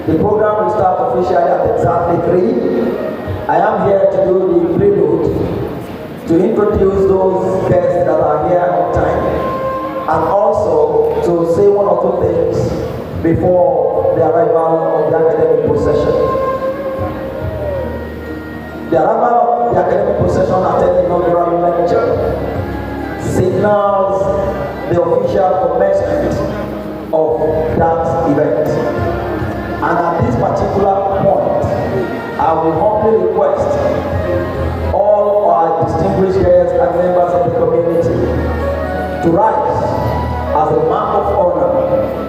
The program will start officially at exactly 3. I am here to do the prelude, to introduce those guests that are here on time, and also to say one or two things before the arrival of the academic procession. The arrival of the academic procession at the inaugural lecture signals the official commencement of that event. And at this particular point, I will humbly request all our distinguished guests and members of the community to rise as a mark of honor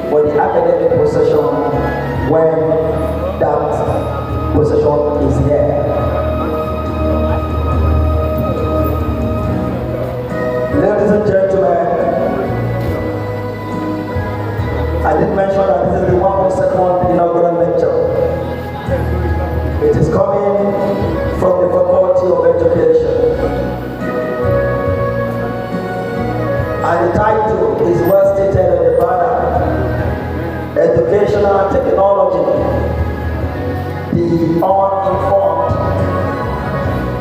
for the academic procession when that procession is here. Ladies and gentlemen, I did mention that this is the 102nd inaugural lecture. It is coming from the Faculty of Education. And the title is well stated on the banner: Educational Technology, the uninformed,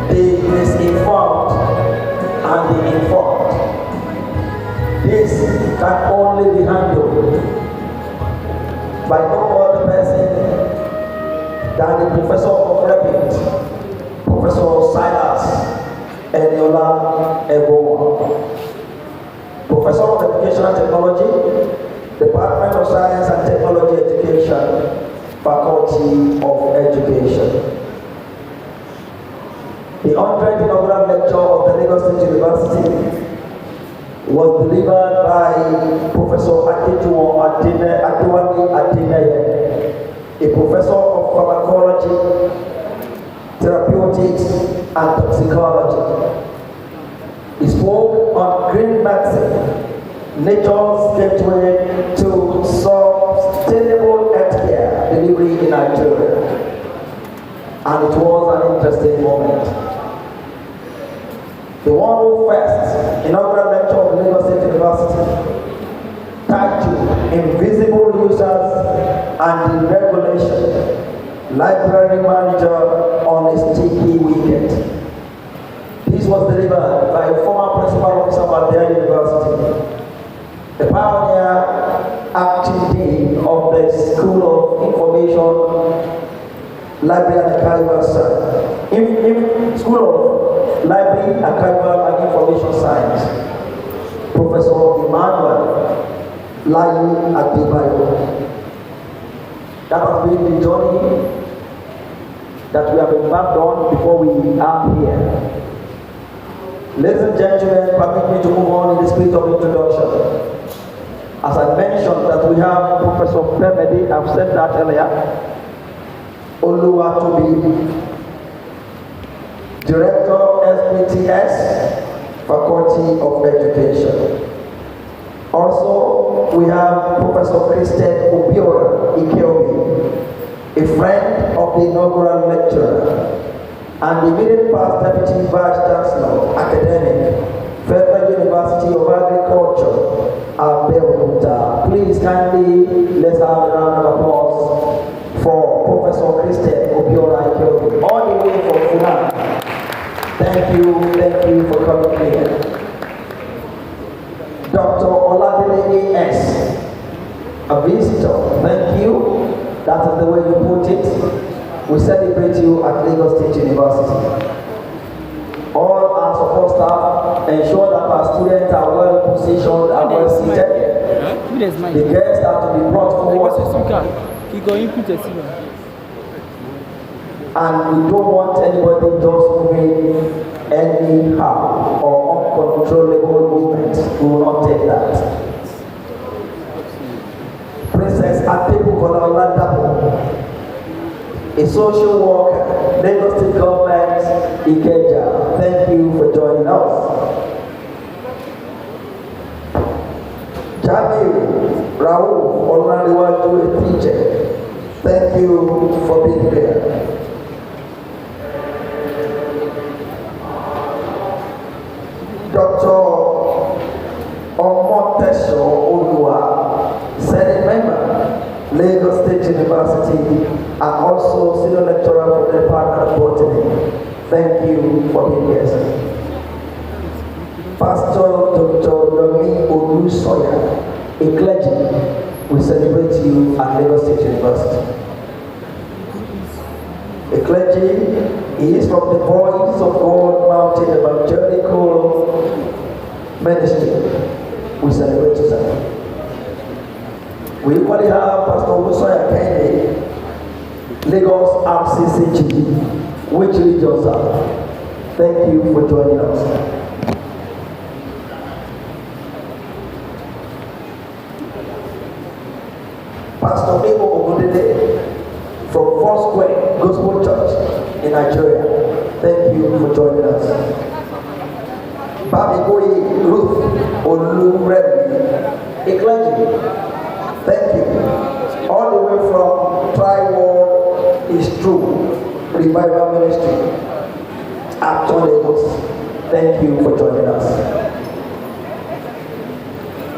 the misinformed, and the informed. This can only be handled by no other person than the professor of repute, Professor Silas Eniola Ebo, Professor of Educational Technology, Department of Science and Technology Education, Faculty of Education. The 100th inaugural lecture of the Lagos State University was delivered by Professor Adejuwon Adewale Adeneye, a professor of pharmacology, therapeutics, and toxicology. He spoke on green medicine, nature's gateway to sustainable healthcare delivery in Nigeria. And it was an interesting moment. The 101st inaugural lecture of Lagos State University, titled Invisible Users and the Regulation, Library Manager on a Sticky Wicket. This was delivered by a former principal officer of Adia University, the pioneer acting dean of the School of Information, Library and Archival Science, School of Library, Archival and Information Science, Professor Emmanuel Layi Adebayo. That has been the journey that we have embarked on before we are here. Ladies and gentlemen, permit me to move on in the spirit of introduction. As I mentioned that we have Professor Pemede, I've said that earlier, Oluwatobi, Director SPTS, Faculty of Education. Also, we have Professor Christian Obiora Ikeobi, a friend of the inaugural lecturer, and the immediate past Deputy Vice Chancellor, Academic, Federal University of Agriculture, Abeokuta. Please kindly let's have a round of applause for Professor Christian Obiora Ikeobi, all the way from Funan. Thank you for coming here. Dr. Oladele A.S., a visitor, thank you. That is the way you put it. We celebrate you at Lagos State University. All our support staff ensure that our students are well positioned and well seated. The guests are to be brought forward. And we don't want anybody just moving anyhow or uncontrollable movement. We will not take that. Princess Adebukola Oladapo, a social worker, Lagos State Government, Ikeja. Thank you for joining us. Jamiu Raul Oladiwaju, a teacher. Thank you for being here. Dr. Omoteso Olua, Senate member, Lagos State University, Thank you for being here, sir. Pastor Dr. Yomi Olusoya, a clergy, we celebrate you at Lagos State University. A clergy, he is from the Voice of God Mountain Evangelical Ministry. We celebrate you, sir. We equally have Pastor Olusoya Kennedy, Lagos RCCG, which region, sir? Thank you for joining us. Pastor Ebo Ogundele from Foursquare Gospel Church in Nigeria. Thank you for joining us. Babigoyi Ruth Oluremi, a clergy. Thank you. All the way from Tri-World is True Revival Ministry at Lagos. Thank you for joining us.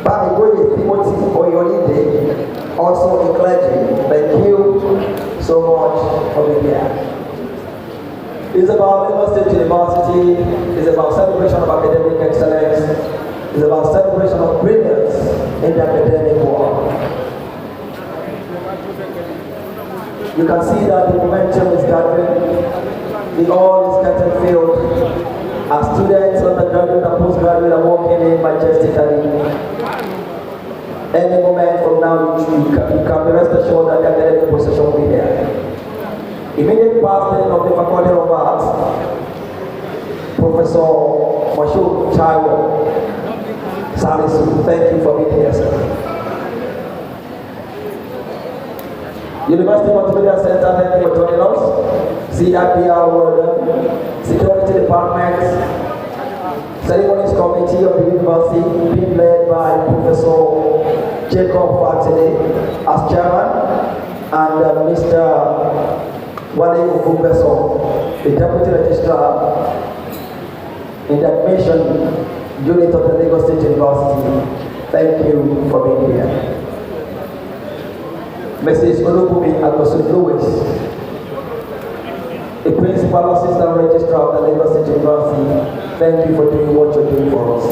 Babigoyi Timothy Oyolide, also a clergy. Thank you so much for being here. It's about Lagos State University. It's about celebration of academic excellence. It's about celebration of brilliance in the academic world. You can see that the momentum is gathering. The all is getting filled. Our students, undergraduate and postgraduate are walking in majestically. Any moment from now, you can be rest assured that the academic procession will be there. Immediate president of the Faculty of Arts, Professor Moshood Chaiwo Salisu, thank you for being here, sir. University Multimedia Center, thank you for joining us. CIPR World, Security Department, Ceremonies Committee of the University, being led by Professor Jacob Fatile as chairman, and Mr. Wale Okubeso, the Deputy Registrar in the Admission Unit of the Lagos State University. Thank you for being here. Mrs. Olubumi Agosu Lewis, the Principal Assistant Registrar of the Lagos State University. Thank you for doing what you're doing for us.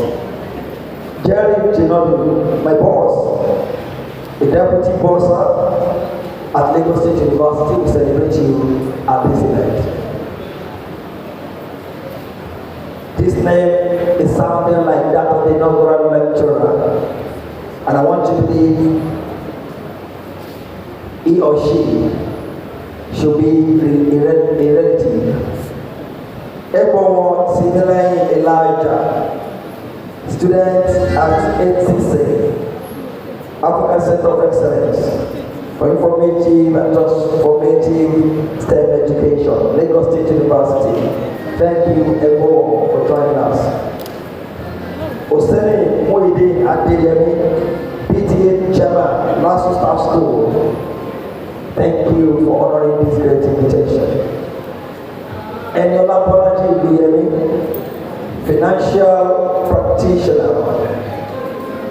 Jerry Jinodu, my boss, the Deputy Bossa at Lagos State University, we celebrate you at this event. This name is sounding like that of the inaugural lecturer, and I want you to believe he or she should be a relative. Ebo Similayi Elijah, student at ACC, African Center of Excellence for Informative and Transformative STEM Education, Lagos State University. Thank you, Ebo, for joining us. Oseni Moide Adeyemi, PTA Chairman, Lasso Staff School. Thank you for honoring this great invitation. Eniola Bolaji Luyemi, financial practitioner,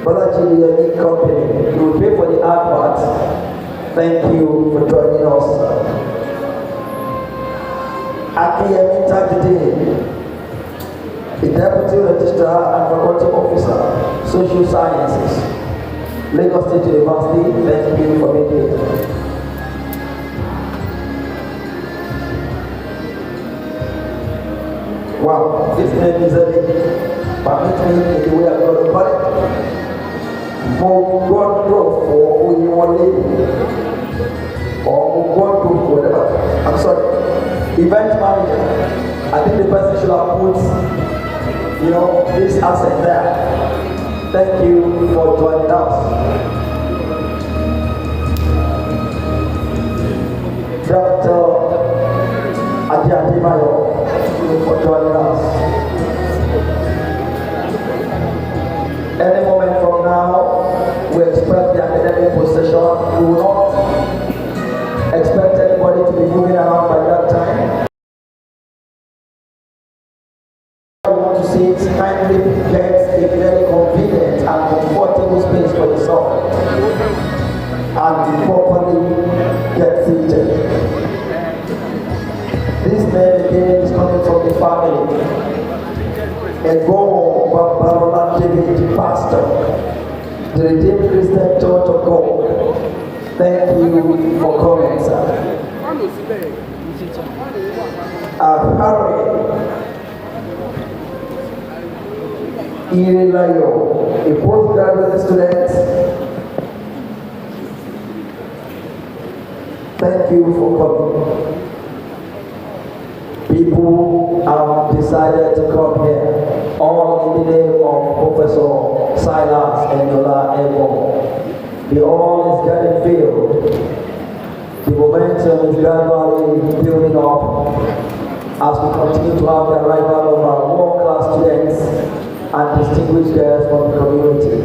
Bolaji Luyemi Company. You will pay for the advert. Thank you for joining us. Akiyemi Tajide, the Deputy Registrar and Faculty Officer, Social Sciences, Lagos State University. Thank you for being here. Wow, this name is a bit, permit me in the way I'm going to put it. For God growth for who you want to live, or God growth for whatever. I'm sorry. Event manager. I think the person should have put, this asset there. Thank you for joining us. Dr. Adiadimayo, for joining us. Any moment from now, we expect the academic procession. We will not expect anybody to be moving around by that time. I want to see it kindly get a very convenient and comfortable space for yourself and properly get seated. This name again is coming from the and go Barola David, pastor, the Redeemed Christian Church of God. Thank you for coming, sir. Harry Irilayo, a postgraduate student. Thank you for coming. People have decided to come here, all in the name of Professor Silas and Yola Ebo. The all is getting filled. The momentum is gradually building up as we continue to have the arrival of our world-class students and distinguished guests from the community.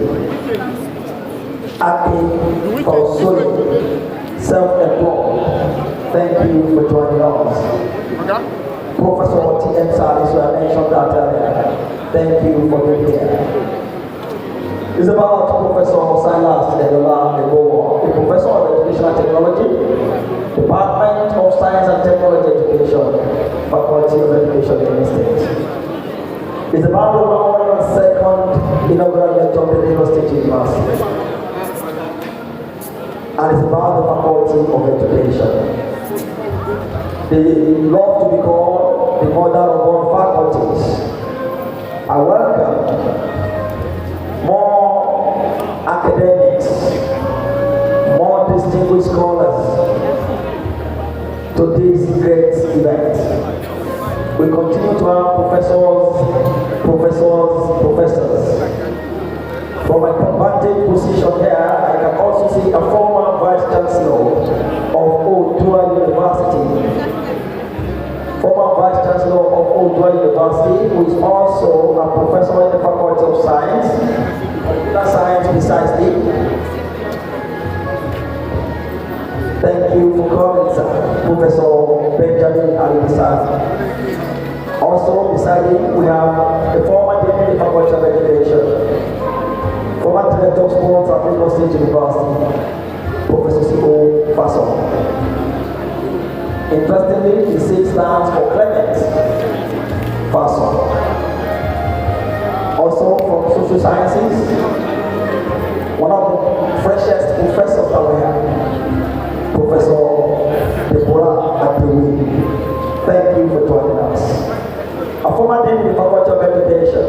Aki Osoli, self-employed, thank you for joining us. Professor T.M. Salis, who I mentioned that earlier, thank you for being here. It's about Professor Silas Edola Ebo, a professor of education and technology, Department of Science and Technology Education, Faculty of Education in the State. It's about the 102nd inaugural lecture of the Lagos State University. And it's about the Faculty of Education. They love to be called the mother of all faculties. I welcome more academics, more distinguished scholars to this great event. We continue to have professors. From my vantage position here, I can also see a former Vice Chancellor of Oodua University. Former Vice Chancellor of Oodua University, who is also a professor in the Faculty of Science, computer science precisely. Thank you for coming, sir. Professor Benjamin Alibisasi. Also beside him, we have the former Dean of the Faculty of Education, former Director of Sports at Lagos State University, Professor C.O. Fason. Interestingly, the six stands for Clement Fason. Also from social sciences, one of the freshest professors that we have, Professor Deborah Adewi. Thank you for joining us. A former Dean of the Faculty of Education,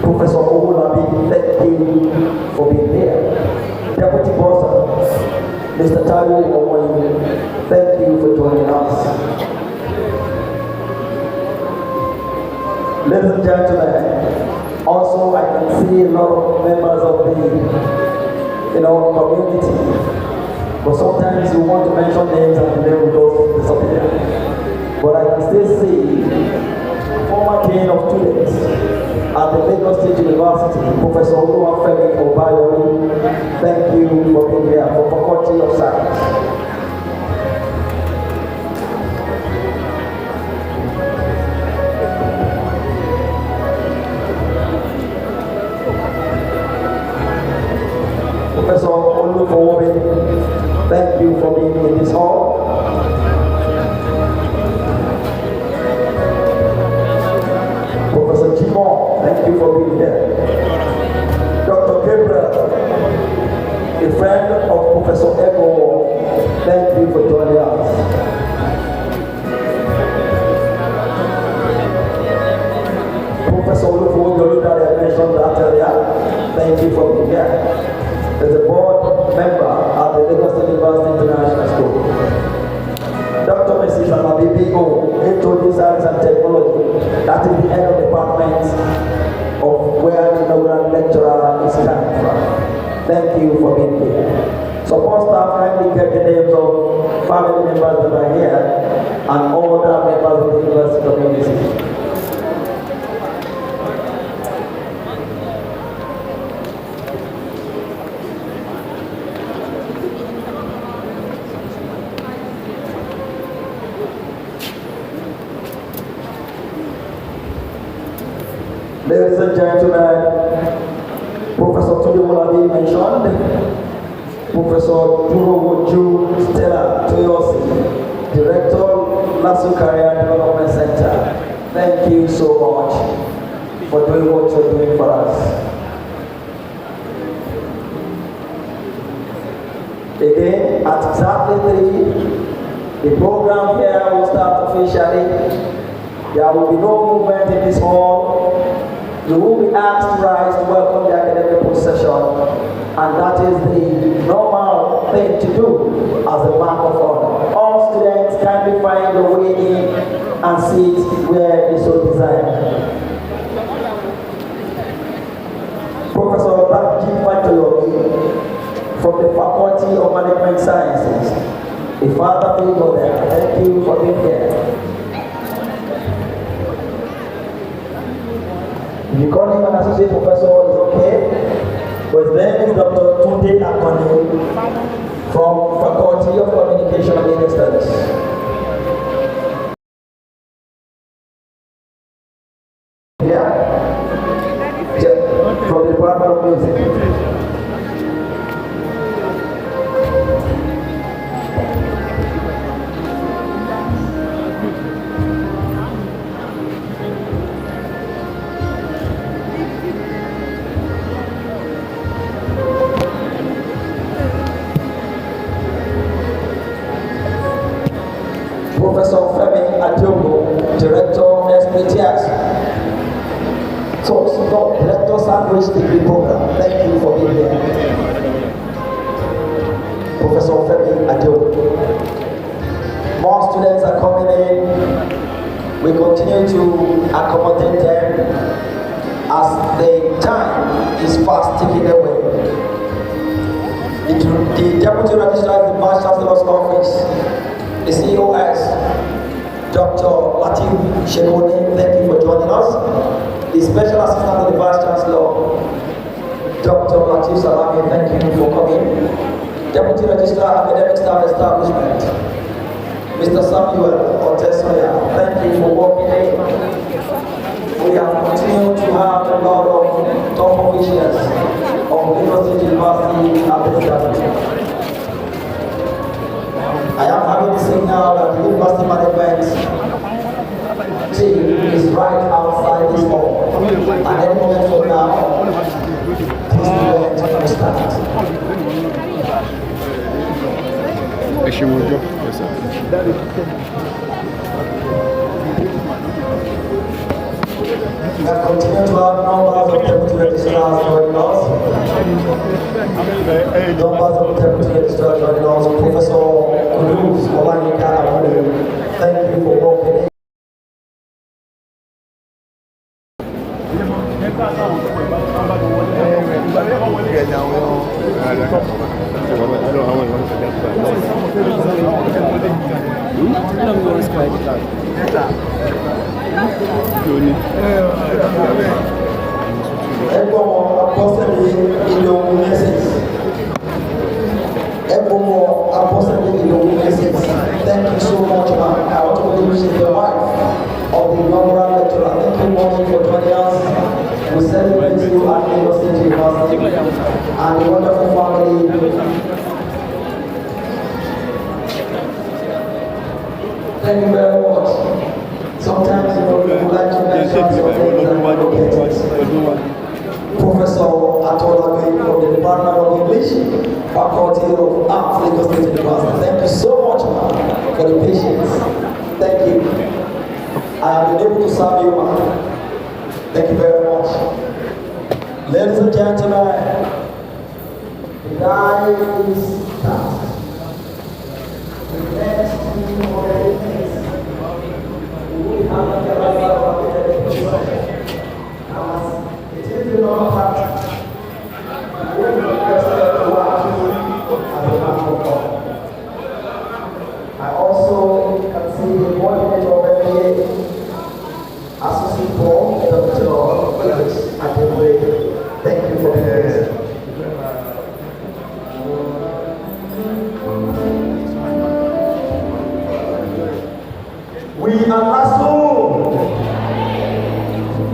Professor Owolabi, thank you for being here. Deputy Boss, Mr. Tayo Omoyi, thank you for joining us. Ladies and gentlemen, also I can see a lot of members of the community, but sometimes you want to mention names and the name will disappear. But I can still see former Dean of Students at the Lagos State University, Professor Oluwafemi Obayori. Thank you for being here for Faculty of Science. Professor Olufowobi, thank you for being in this hall. Professor Chimo, thank you for being here. Dr. Gabriel, a friend of Professor Ego, thank you for joining us. Professor Olufowobi, I mentioned that earlier, thank you for being here. As a board member at the Lagos State University International School. Dr. Mrs. Amabibi-O, HOD Science and Technology, that is the head of the department of where the inaugural lecturer is coming from. Thank you for being here. Support staff, kindly get the names of family members that are here and all other members of the university community. Ladies and gentlemen, Professor Tudemolabi mentioned, Professor Durowoju Stella Toyosi, Director, Lasso Career Development Center. Thank you so much for doing what you're doing for us. Again, at exactly 3, the program here will start officially. There will be no movement in this hall. You will be asked to rise to welcome the academic procession, and that is the normal thing to do as a mark of honor. All students kindly find your way in and sit where you so desire. Professor Taji Fantologi from the Faculty of Management Sciences, a father figure there. Thank you for being here. If you call him an associate professor, it's okay. But his name is Dr. Tunde Akoni from Faculty of Communication and Media Studies. Yeah. From the Department of Music. Professor Femi Adiogo, Director Xmedia. So, Director Sandwich Degree Program. Thank you for being here. Professor Femi Adiogo. More students are coming in. We continue to accommodate them as the time is fast ticking away. The Deputy Registrar of the Vice Chancellor's Office, the COS, Dr. Latif Shekoni, thank you for joining us. The Special Assistant to the Vice Chancellor, Dr. Latif Salami, thank you for coming. Deputy Registrar Academic Staff Establishment, Mr. Samuel Otesoya, thank you for working in. We have continued to have a lot of top officials of Lagos State University at the establishment. I am having the signal that the University Management team is right outside this hall. And any moment from now, this event will start. We have continued to have numbers of deputy registrars joining us. Numbers of deputy registrars joining us. Professor Kudus Olanika, thank you for working in. Thank you so much, man. I want to introduce the wife of the inaugural lecturer. Thank you, mommy, for joining us. We celebrate you at Lagos State University and the wonderful family. Thank you very much. Sometimes we would like to mention some things that we don't get it. Professor Atolabe from the Department of English, Faculty of Arts, Lagos State University. Thank you so much, man, for the patience. Thank you. I have been able to serve you, man. Thank you very much. Ladies and gentlemen, the guy is tasked. The next 2 minutes, we will have a I also can see the coordinator of MBA, Associate Paul, Dr. Felix Adebre. Thank you for being here. We are Lasso.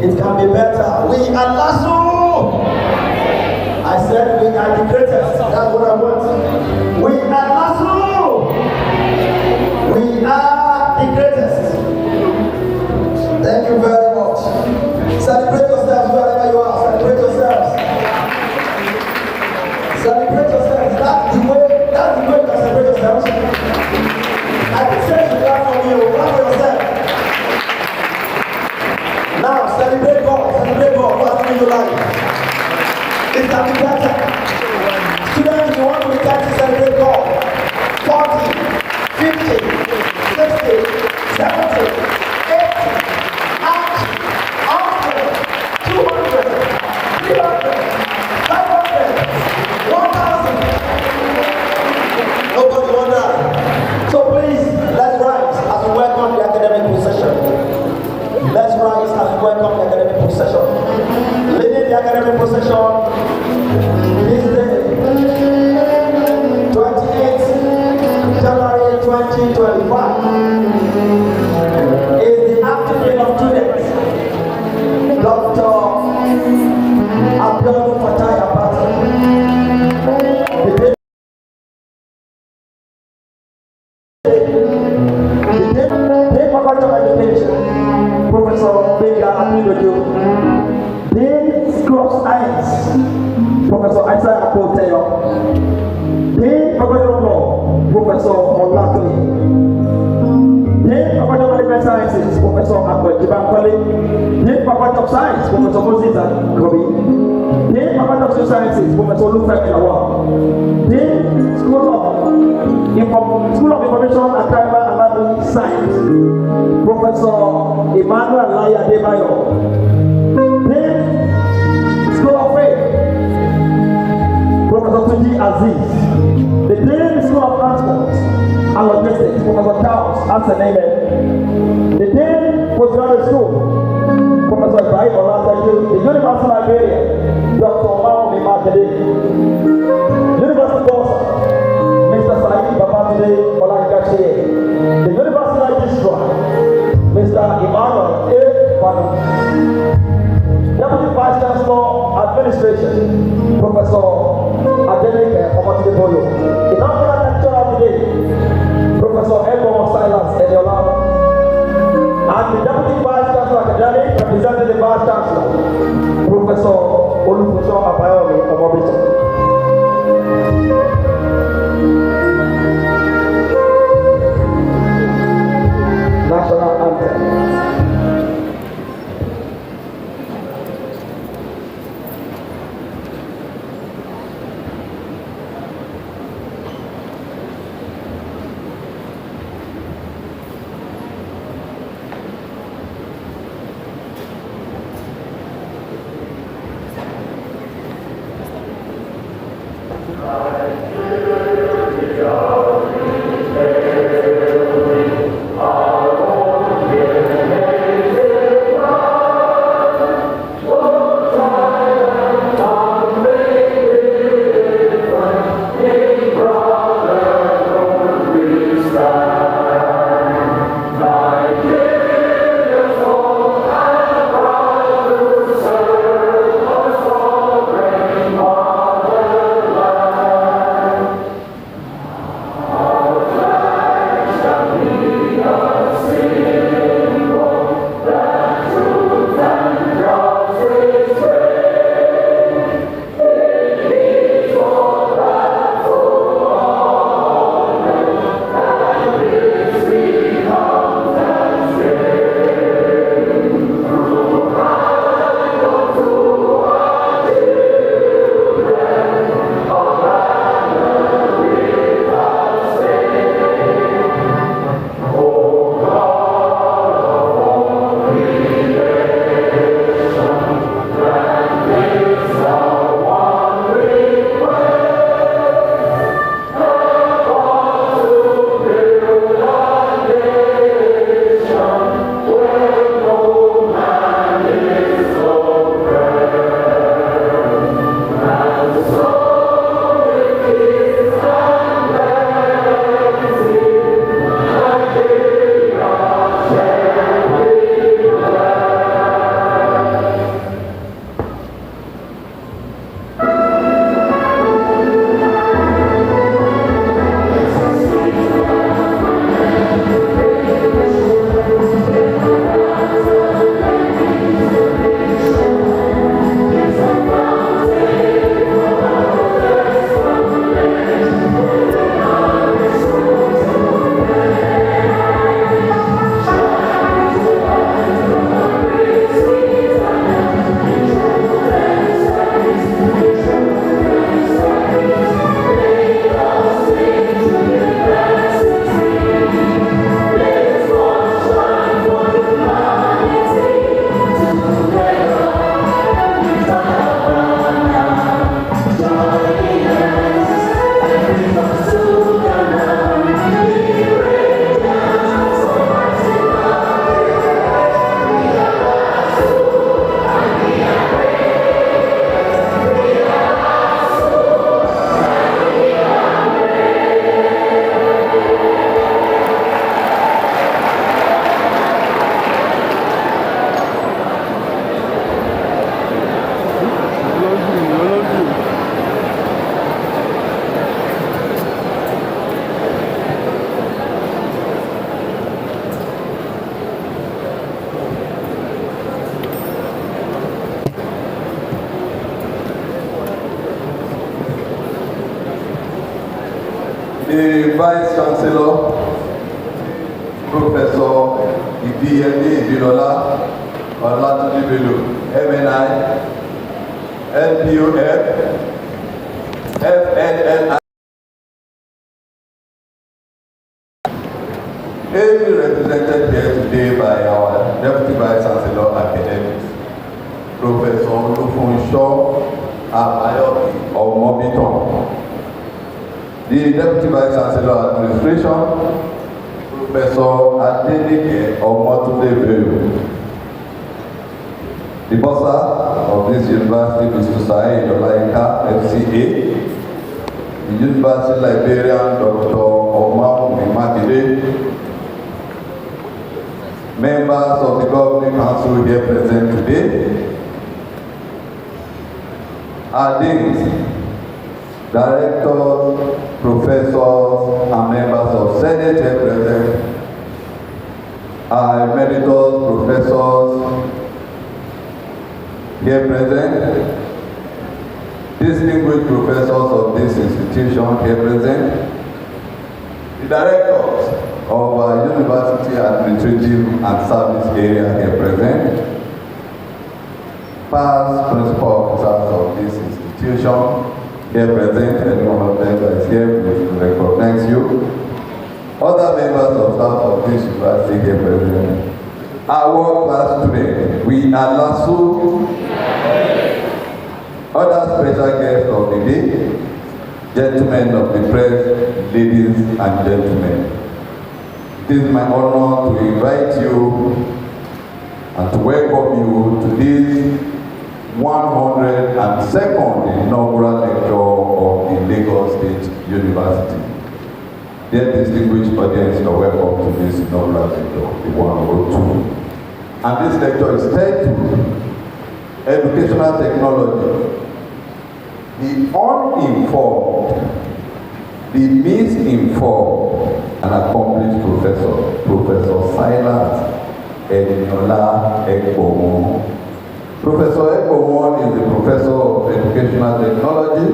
It can be better. We are Lasso. you. Clap for yourself. Now celebrate God. Celebrate God who has given you life. It can be better. Students, if you want to be 30, celebrate God. 40, 50, 60, 70, 80, 90, 100, 200, 300, 500, 1,000. Nobody want that. So please, let's rise as we welcome the academic procession. Let's rise as we welcome the academic procession. Leading the academic procession this day, 28th January 2025, is the active dean of students, Dr. Abiodun Fatai Abata. The Faculty of Education, Professor Benga Abidojo. Dean School of Science, Professor Isaiah Akoteyo. Dean Faculty of Law, Professor Olatoye. Dean Faculty of Medical Sciences, Professor Akwe Jibankole. Dean Faculty of Science, Professor Moses Kobi. Dean Faculty of Social Sciences, Professor Olufemi Lawal. Dean School of Information and Tribal and Science, Professor Emmanuel Laya Debayo. Dean School of Faith, Professor Tunji Aziz. The Dean School of Transport and Logistics, Professor Charles Anseneme. The Dean Postgraduate School, Professor Ibrahim Olateju. The University Librarian, Dr. Omar Mimakede. University Bossa, Mr. Saeed Babatunde Olajikache. The University Registrar, Mr. Emmanuel A. Wadu. Deputy Vice Chancellor Administration, Professor Adenike Omatideboyo. The National Lecturer of the Day, Professor Edward Silas Ediola. And the Deputy Vice Chancellor Academic, representing the Vice Chancellor, Professor Olufunso Abayomi Omobiso. National Anthem. the Vice Chancellor, Professor Ibiyemi Ibilola, Olatunji Bello, MNI, LPUF, FNNI, ably represented here today by our Deputy Vice Chancellor Academics, Professor Olufunsho Abayomi Omobiton, the Deputy Vice Chancellor Administration, Professor Adenike Omotunde Bello, the bursar of this university, Mr. Saeed Olaika, FCA, the University Librarian, Dr. Omawumi Makinde, members of the Governing Council here present today, our deans, directors, professors, and members of Senate here present, our emeritus professors here present, distinguished professors of this institution here present, the directors of our university administrative and service area here present, past principal officers of this institution here present, any one of them that is here, we recognize you. Other members of staff of this university here present, our world-class students, we are LASU. Other special guests of the day, gentlemen of the press, ladies and gentlemen. It is my honor to invite you and to welcome you to this 102nd inaugural lecture of the Lagos State University. Dear distinguished audience, you are welcome to this inaugural lecture, the 102. And this lecture is titled Educational Technology. The uninformed, the misinformed, and accomplished Professor Silas Eniola Ekpomon. Professor Ekpomon is the Professor of Educational Technology